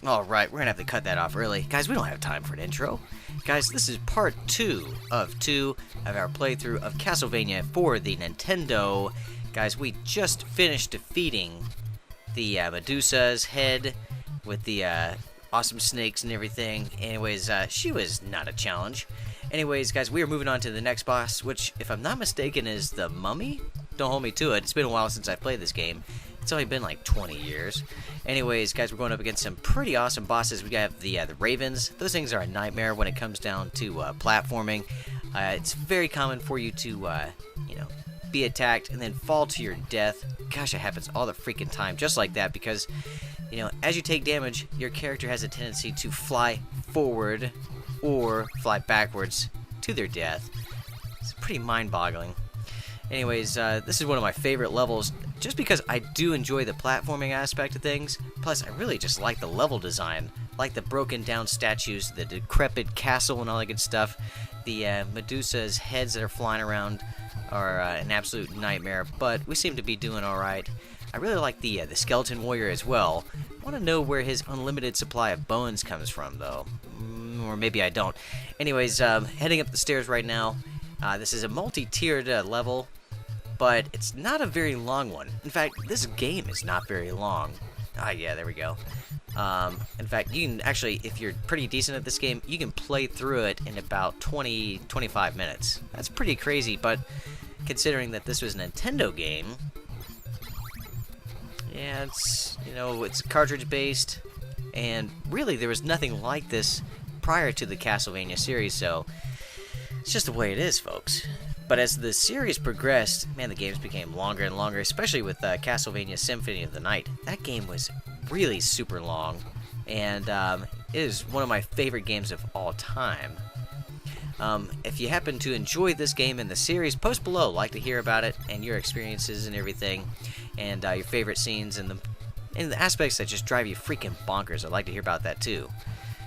Alright, we're gonna have to cut that off early. Guys, we don't have time for an intro. Guys, this is part 2 of our playthrough of Castlevania for the Nintendo. Guys, we just finished defeating the Medusa's head with the awesome snakes and everything. Anyways, she was not a challenge. Anyways, guys, we are moving on to the next boss, which, if I'm not mistaken, is the Mummy? Don't hold me to it. It's been a while since I played this game. It's only been like 20 years. Anyways, guys, we're going up against some pretty awesome bosses. We got the Ravens. Those things are a nightmare when it comes down to platforming. It's very common for you to, be attacked and then fall to your death. Gosh, it happens all the freaking time, just like that, because, as you take damage, your character has a tendency to fly forward or fly backwards to their death. It's pretty mind-boggling. Anyways, this is one of my favorite levels, just because I do enjoy the platforming aspect of things. Plus, I really just like the level design, like the broken down statues, the decrepit castle and all that good stuff. The Medusa's heads that are flying around are an absolute nightmare, but we seem to be doing alright. I really like the skeleton warrior as well. I want to know where his unlimited supply of bones comes from, though. Or maybe I don't. Anyways, heading up the stairs right now. This is a multi-tiered level, but it's not a very long one. In fact, this game is not very long. Yeah, there we go. In fact, you can actually, if you're pretty decent at this game, you can play through it in about 20-25 minutes. That's pretty crazy, but considering that this was a Nintendo game, yeah, it's cartridge-based, and really there was nothing like this prior to the Castlevania series, so it's just the way it is, folks. But as the series progressed, man, the games became longer and longer, especially with Castlevania Symphony of the Night. That game was really super long, and it is one of my favorite games of all time. If you happen to enjoy this game in the series, post below. Like to hear about it and your experiences and everything, and your favorite scenes and the aspects that just drive you freaking bonkers. I'd like to hear about that too.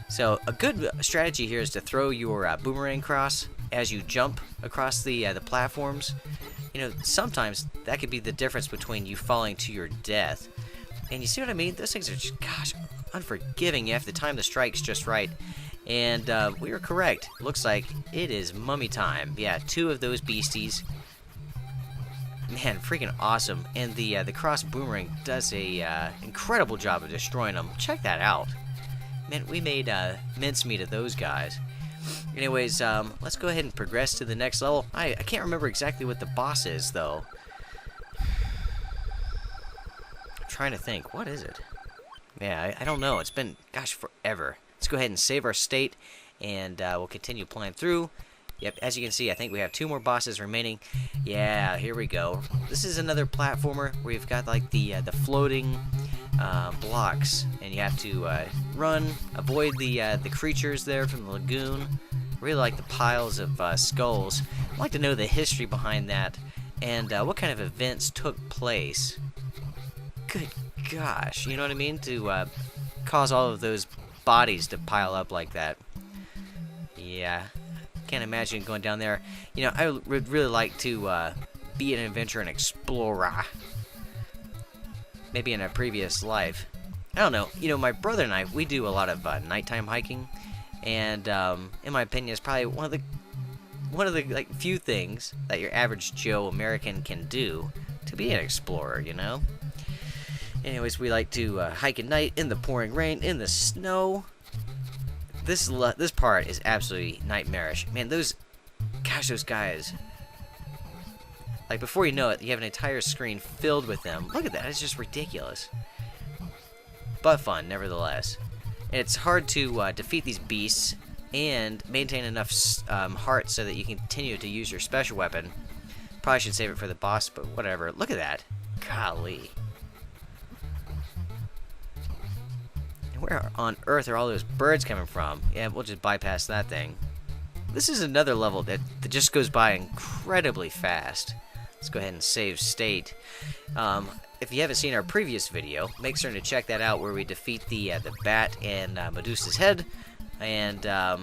So a good strategy here is to throw your boomerang cross as you jump across the platforms. Sometimes that could be the difference between you falling to your death. And you see what I mean? Those things are just, gosh, unforgiving. You have to time the strikes just right. And we were correct. Looks like it is mummy time. Yeah, 2 of those beasties. Man, freaking awesome. And the cross boomerang does a incredible job of destroying them. Check that out. Man, we made mincemeat of those guys. Anyways, let's go ahead and progress to the next level. I can't remember exactly what the boss is, though. I'm trying to think. What is it? Yeah, I don't know. It's been, gosh, forever. Let's go ahead and save our state, and we'll continue playing through. Yep, as you can see, I think we have 2 more bosses remaining. Yeah, here we go. This is another platformer where you've got, like, the floating blocks, and you have to run, avoid the creatures there from the lagoon. Really like the piles of skulls. I'd like to know the history behind that, and what kind of events took place. Good gosh, you know what I mean? To cause all of those bodies to pile up like that. Yeah, can't imagine going down there. I would really like to be an adventurer and explorer. Maybe in a previous life. I don't know. My brother and I, we do a lot of nighttime hiking, and in my opinion, it's probably one of the like few things that your average Joe American can do to be an explorer. Anyways, we like to hike at night in the pouring rain, in the snow. This part is absolutely nightmarish. Man, those guys. Like, before you know it, you have an entire screen filled with them. Look at that, it's just ridiculous. But fun, nevertheless. And it's hard to defeat these beasts and maintain enough hearts so that you can continue to use your special weapon. Probably should save it for the boss, but whatever. Look at that. Golly. And where on earth are all those birds coming from? Yeah, we'll just bypass that thing. This is another level that just goes by incredibly fast. Let's go ahead and save state. If you haven't seen our previous video, make sure to check that out where we defeat the bat and Medusa's head. And yeah,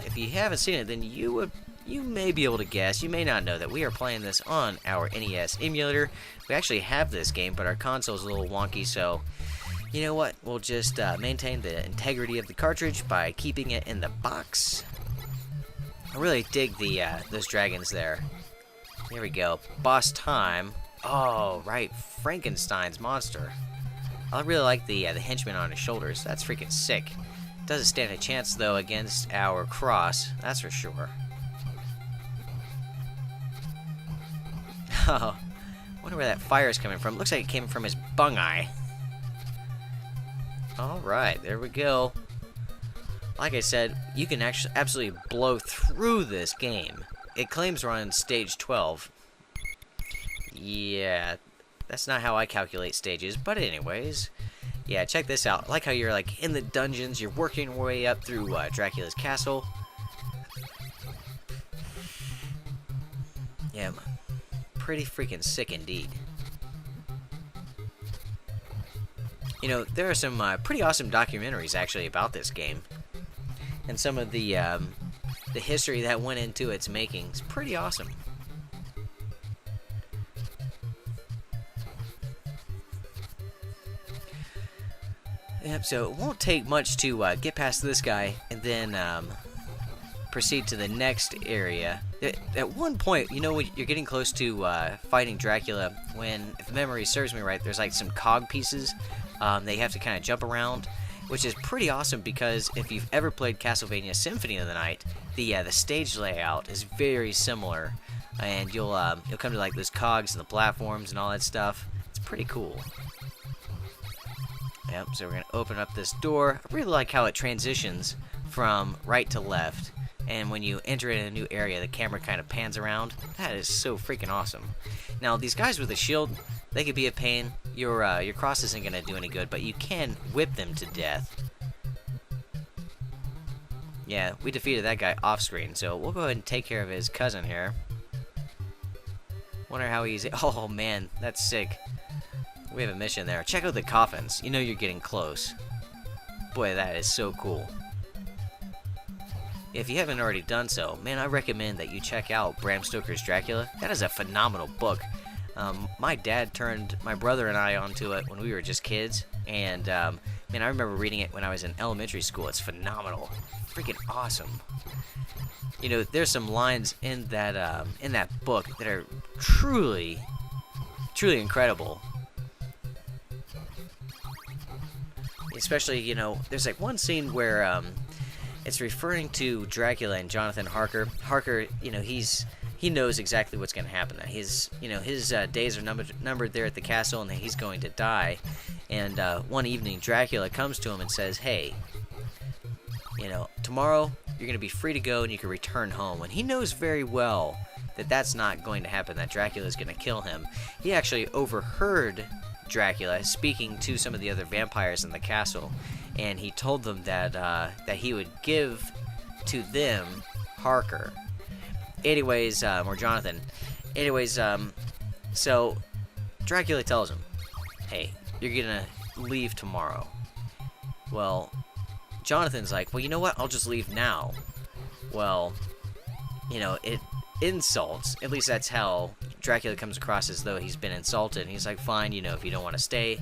if you haven't seen it, then you may be able to guess. You may not know that we are playing this on our NES emulator. We actually have this game, but our console's a little wonky, so You know what? We'll just maintain the integrity of the cartridge by keeping it in the box. I really dig the those dragons there. Here we go. Boss time. Oh, right. Frankenstein's monster. I really like the henchman on his shoulders. That's freaking sick. Doesn't stand a chance, though, against our cross. That's for sure. Oh, wonder where that fire is coming from. Looks like it came from his bung eye. Alright, there we go. Like I said, you can actually absolutely blow through this game. It claims we're on stage 12. Yeah, that's not how I calculate stages, but anyways. Yeah, check this out. I like how you're like in the dungeons, you're working your way up through Dracula's Castle. Yeah, pretty freaking sick indeed. You know, there are some pretty awesome documentaries actually about this game, and some of the history that went into its making is pretty awesome. Yep, so it won't take much to get past this guy and then proceed to the next area. At one point, you know, when you're getting close to fighting Dracula, when, if memory serves me right, there's like some cog pieces they have to kind of jump around, which is pretty awesome because if you've ever played Castlevania Symphony of the Night, the stage layout is very similar, and you'll come to like those cogs and the platforms and all that stuff. It's pretty cool. Yep, so we're going to open up this door. I really like how it transitions from right to left. And when you enter in a new area, the camera kind of pans around. That is so freaking awesome. Now, these guys with a shield, they could be a pain. Your cross isn't going to do any good, but you can whip them to death. Yeah, we defeated that guy off screen, so we'll go ahead and take care of his cousin here. Wonder how easy... Oh, man, that's sick. We have a mission there. Check out the coffins. You know you're getting close. Boy, that is so cool. If you haven't already done so, man, I recommend that you check out Bram Stoker's Dracula. That is a phenomenal book. My dad turned my brother and I onto it when we were just kids, and man, I remember reading it when I was in elementary school. It's phenomenal. Freaking awesome. You know, there's some lines in that book that are truly incredible. Especially, you know, there's like one scene where it's referring to Dracula and Jonathan Harker. Harker, you know, he knows exactly what's going to happen. His days are numbered there at the castle, and he's going to die. And one evening, Dracula comes to him and says, "Hey, you know, tomorrow you're going to be free to go, and you can return home." And he knows very well that that's not going to happen. That Dracula is going to kill him. He actually overheard Dracula speaking to some of the other vampires in the castle, and he told them that that he would give to them Harker. Anyways, or Jonathan. Anyways, so Dracula tells him, "Hey, you're gonna leave tomorrow." Well, Jonathan's like, "Well, you know what? I'll just leave now." Well, you know, it insults. At least that's how Dracula comes across, as though he's been insulted. And he's like, "Fine, you know, if you don't want to stay,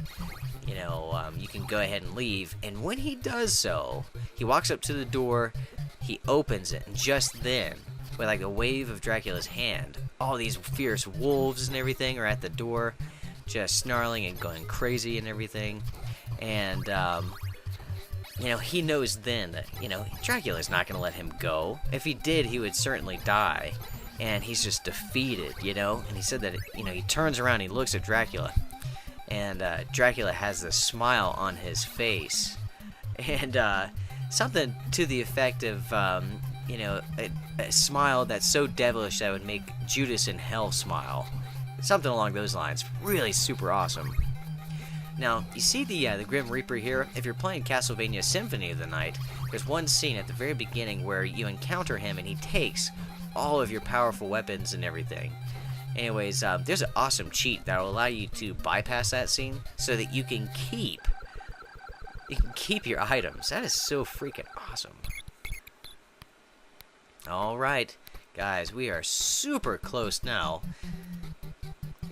you know, you can go ahead and leave." And when he does so, he walks up to the door, he opens it, and just then, with like a wave of Dracula's hand, all these fierce wolves and everything are at the door, just snarling and going crazy and everything. And, you know, he knows then that, you know, Dracula's not going to let him go. If he did, he would certainly die. And he's just defeated, you know. And he said that, you know, he turns around, he looks at Dracula, and Dracula has this smile on his face, and something to the effect of, you know, a smile that's so devilish that would make Judas in hell smile. Something along those lines. Really super awesome. Now, you see the Grim Reaper here? If you're playing Castlevania Symphony of the Night, there's one scene at the very beginning where you encounter him and he takes all of your powerful weapons and everything. Anyways, there's an awesome cheat that will allow you to bypass that scene so that you can keep your items. That is so freaking awesome. Alright, guys, we are super close now.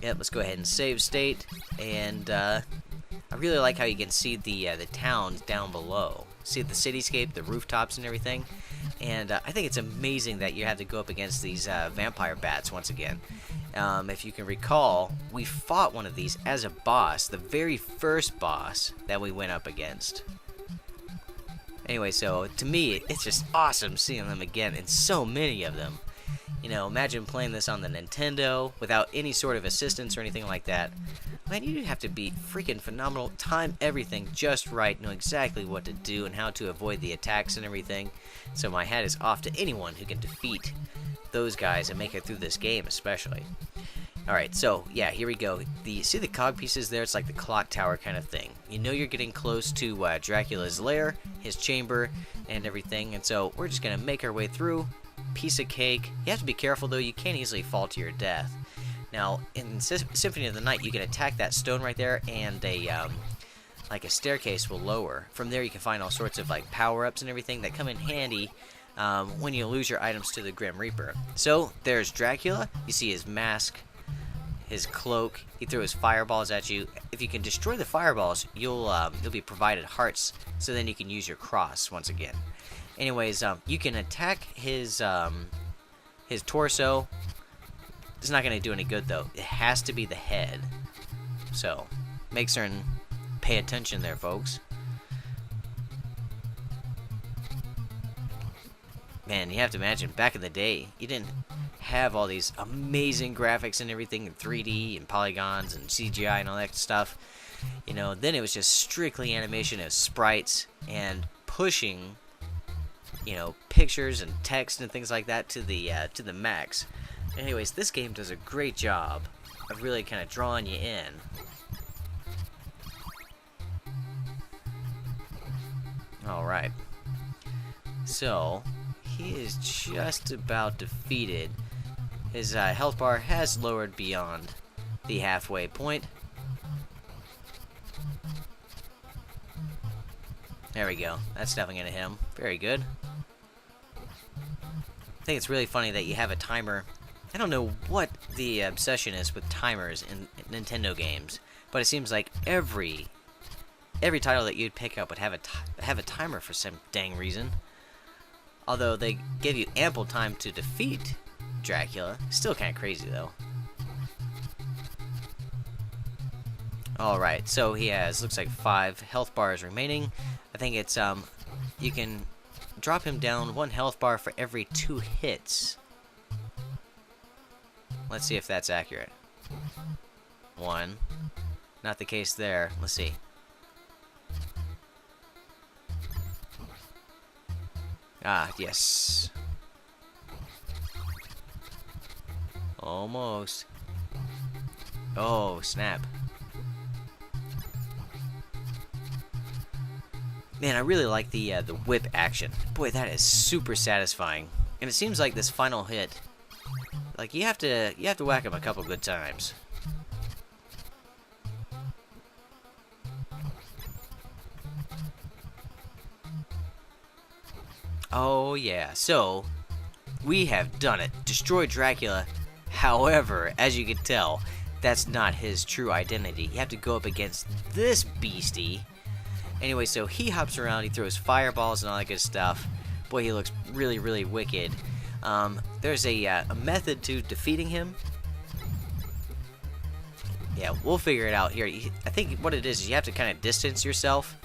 Yep, let's go ahead and save state, and I I really like how you can see the towns down below. See the cityscape, the rooftops and everything. And I think it's amazing that you have to go up against these vampire bats once again. If you can recall, we fought one of these as a boss, the very first boss that we went up against. Anyway, so to me, it's just awesome seeing them again, and so many of them. You know, imagine playing this on the Nintendo without any sort of assistance or anything like that. Man, you have to be freaking phenomenal, time everything just right, know exactly what to do and how to avoid the attacks and everything. So my hat is off to anyone who can defeat those guys and make it through this game especially. Alright, so yeah, here we go. See the cog pieces there? It's like the clock tower kind of thing. You know you're getting close to Dracula's lair, his chamber, and everything. And so we're just going to make our way through. Piece of cake. You have to be careful though, you can't easily fall to your death. Now, in Symphony of the Night, you can attack that stone right there, and like a staircase will lower. From there, you can find all sorts of like power-ups and everything that come in handy when you lose your items to the Grim Reaper. So there's Dracula. You see his mask, his cloak. He throws fireballs at you. If you can destroy the fireballs, you'll be provided hearts, so then you can use your cross once again. Anyways, you can attack his torso. It's not going to do any good, though. It has to be the head. So, make certain pay attention there, folks. Man, you have to imagine, back in the day, you didn't have all these amazing graphics and everything, and 3D, and polygons, and CGI, and all that stuff. You know, then it was just strictly animation of sprites, and pushing, you know, pictures and text and things like that to the max. Anyways, this game does a great job of really kind of drawing you in. Alright. So, he is just about defeated. His health bar has lowered beyond the halfway point. There we go. That's definitely going to hit him. Very good. I think it's really funny that you have a timer. I don't know what the obsession is with timers in Nintendo games, but it seems like every title that you'd pick up would have a timer for some dang reason. Although they give you ample time to defeat Dracula, still kind of crazy though. Alright, so he has, looks like 5 health bars remaining. I think it's, you can drop him down 1 health bar for every 2 hits. Let's see if that's accurate. 1. Not the case there. Let's see. Ah, yes. Almost. Oh, snap. Man, I really like the whip action. Boy, that is super satisfying. And it seems like this final hit, like you have to whack him a couple good times. Oh yeah, so we have done it. Destroyed Dracula. However, as you can tell, that's not his true identity. You have to go up against this beastie. Anyway, so he hops around, he throws fireballs and all that good stuff. Boy, he looks really, really wicked. There's a method to defeating him. Yeah, we'll figure it out here. I think what it is you have to kind of distance yourself.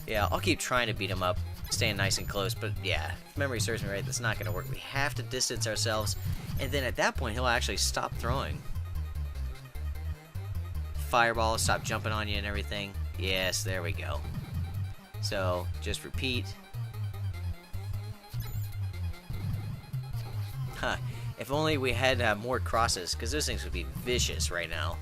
Yeah, I'll keep trying to beat him up, staying nice and close, but yeah, if memory serves me right, that's not going to work. We have to distance ourselves, and then at that point, he'll actually stop throwing fireballs, stop jumping on you and everything. Yes, there we go. So, just repeat. Huh. If only we had more crosses, because those things would be vicious right now.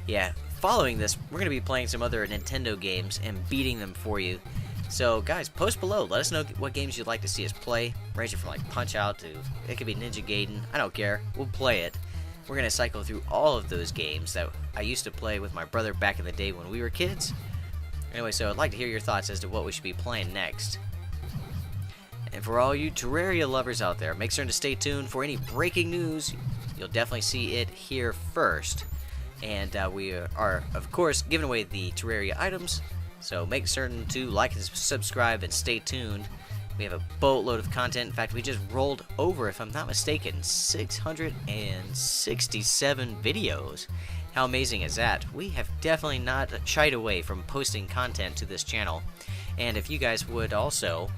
Yeah, following this, we're going to be playing some other Nintendo games and beating them for you. So, guys, post below. Let us know what games you'd like to see us play. Ranging from, like, Punch-Out to... It could be Ninja Gaiden. I don't care. We'll play it. We're going to cycle through all of those games that I used to play with my brother back in the day when we were kids. Anyway, so I'd like to hear your thoughts as to what we should be playing next. And for all you Terraria lovers out there, make sure to stay tuned for any breaking news. You'll definitely see it here first. And we are, of course, giving away the Terraria items. So make certain to like and subscribe and stay tuned. We have a boatload of content. In fact, we just rolled over, if I'm not mistaken, 667 videos. How amazing is that? We have definitely not shied away from posting content to this channel. And if you guys would also,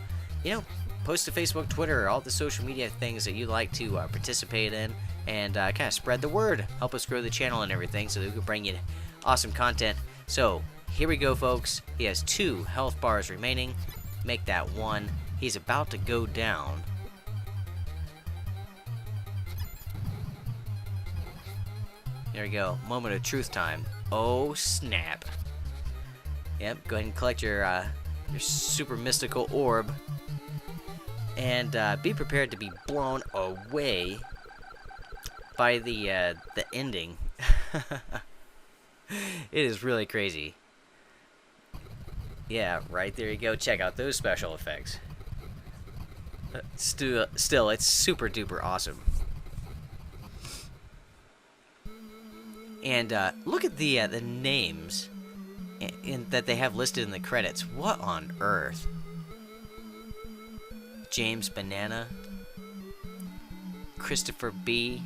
post to Facebook, Twitter, all the social media things that you like to participate in, and kind of spread the word. Help us grow the channel and everything so that we can bring you awesome content. So, here we go, folks. He has 2 health bars remaining. Make that 1. He's about to go down. There we go. Moment of truth time. Oh, snap. Yep, go ahead and collect your super mystical orb. And be prepared to be blown away by the ending. It is really crazy. Yeah, right, there you go. Check out those special effects. Still, it's super duper awesome. And look at the names that they have listed in the credits. What on earth? James Banana, Christopher B.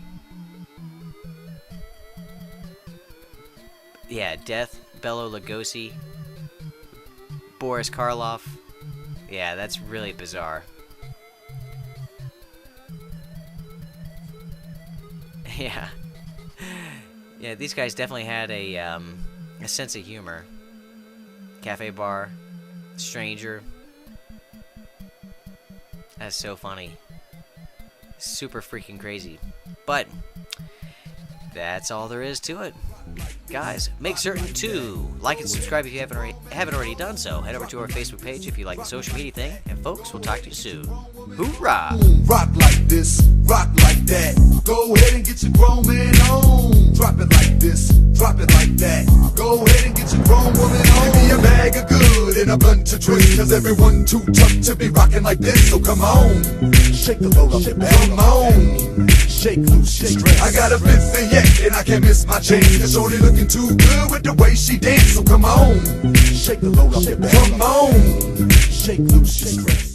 Yeah, Death, Belo Lugosi, Boris Karloff. Yeah, that's really bizarre. Yeah. Yeah, these guys definitely had a sense of humor. Cafe Bar, Stranger. That's so funny. Super freaking crazy. But that's all there is to it. Guys, make certain to like and subscribe if you haven't already done so. Head over to our Facebook page if you like the social media thing. And folks, we'll talk to you soon. Hoorah! Rock like this, rock like that. Go ahead and get your grown man on. Drop it like this, drop it like that. Go ahead and get your grown woman on. Give me a bag of good and a blunt to twist. Cause everyone too tough to be rocking like this. So come on, shake the load up, come on. Shake loose your stress. I got a Bentley, yeah, and I can't miss my chance. Cause shorty looking too good with the way she dance. So come on, shake the load up, come on. Shake loose your stress.